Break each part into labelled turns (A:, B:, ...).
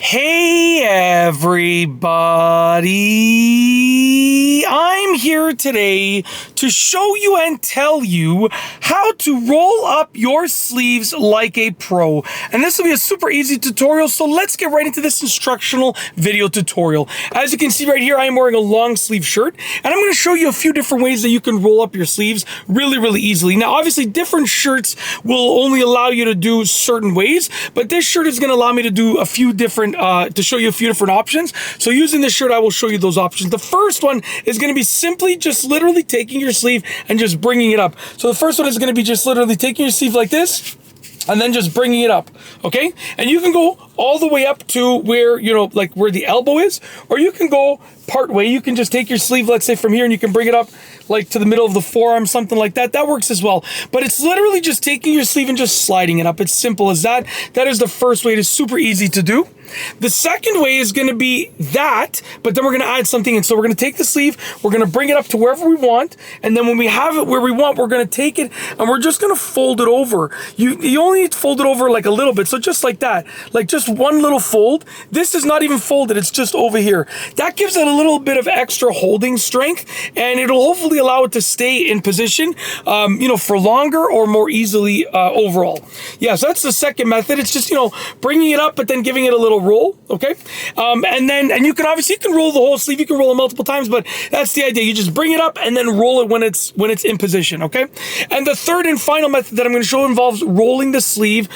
A: Hey everybody, I'm here today to show you and tell you how to roll up your sleeves like a pro. And this will be a super easy tutorial, so let's get right into this instructional video tutorial. As you can see right here, I am wearing a long sleeve shirt, and I'm going to show you a few different ways that you can roll up your sleeves really easily. Now obviously different shirts will only allow you to do certain ways, but this shirt is going to allow me to do a few different to show you a few different options. So using this shirt, I will show you those options. The first one is going to be simply just literally taking your sleeve and just bringing it up. So the first one is going to be just literally taking your sleeve like this and then just bringing it up, okay? And you can go all the way up to where, you know, like where the elbow is, or you can go part way. You can just take your sleeve, let's say from here, and you can bring it up like to the middle of the forearm, something like that. That works as well. But it's literally just taking your sleeve and just sliding it up. It's simple as that. That is the first way. It is super easy to do. The second way is going to be that, but then we're going to add something in. So we're going to take the sleeve, we're going to bring it up to wherever we want, and then when we have it where we want, we're going to take it and we're just going to fold it over. You only need to fold it over like a little bit, so just like that, like just one little fold. This is not even folded, it's just over here. That gives it a little bit of extra holding strength, and it'll hopefully allow it to stay in position, you know, for longer or more easily overall. Yeah, so that's the second method. It's just, you know, bringing it up, but then giving it a little roll, okay? And you can obviously, you can roll the whole sleeve, you can roll it multiple times, but that's the idea. You just bring it up and then roll it when it's in position, okay? And the third and final method that I'm going to show involves rolling the sleeve,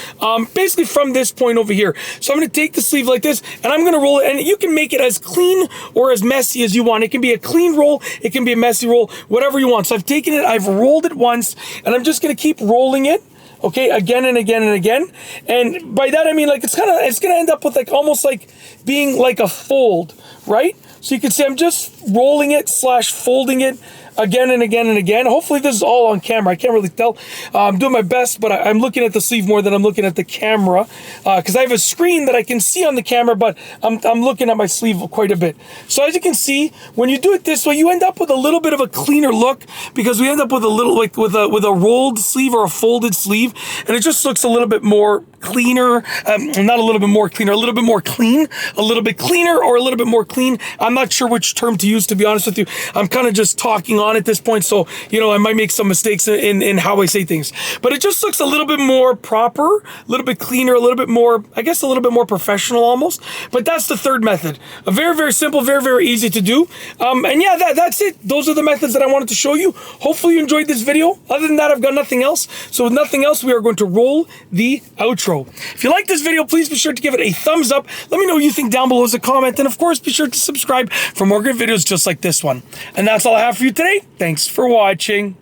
A: basically from this point over here. So I'm going to take the sleeve like this, and I'm going to roll it, and you can make it as clean or as messy as you want. It can be a clean roll, it can be a messy roll, whatever you want. So I've taken it, I've rolled it once, and I'm just going to keep rolling it, okay, again and again and again. And by that I mean, like, it's gonna end up with like almost like being like a fold, right? So you can see I'm just rolling it / folding it again and again and again. Hopefully this is all on camera. I can't really tell. I'm doing my best, but I'm looking at the sleeve more than I'm looking at the camera, because I have a screen that I can see on the camera, but I'm looking at my sleeve quite a bit. So as you can see, when you do it this way, you end up with a little bit of a cleaner look, because we end up with a little, like with a rolled sleeve or a folded sleeve, and it just looks a little bit more cleaner. Not a little bit more cleaner, a little bit more clean, a little bit cleaner, or a little bit more clean. I'm not sure which term to use, to be honest with you. I'm kind of just talking on at this point, so you know, I might make some mistakes in how I say things, but it just looks a little bit more proper, a little bit cleaner, a little bit more, I guess, a little bit more professional almost. But that's the third method. A very simple, very easy to do. And yeah, that's it. Those are the methods that I wanted to show you. Hopefully you enjoyed this video. Other than that, I've got nothing else. So with nothing else, we are going to roll the outro. If you like this video, please be sure to give it a thumbs up. Let me know what you think down below as a comment, and of course be sure to subscribe for more great videos just like this one. And that's all I have for you today. Thanks for watching.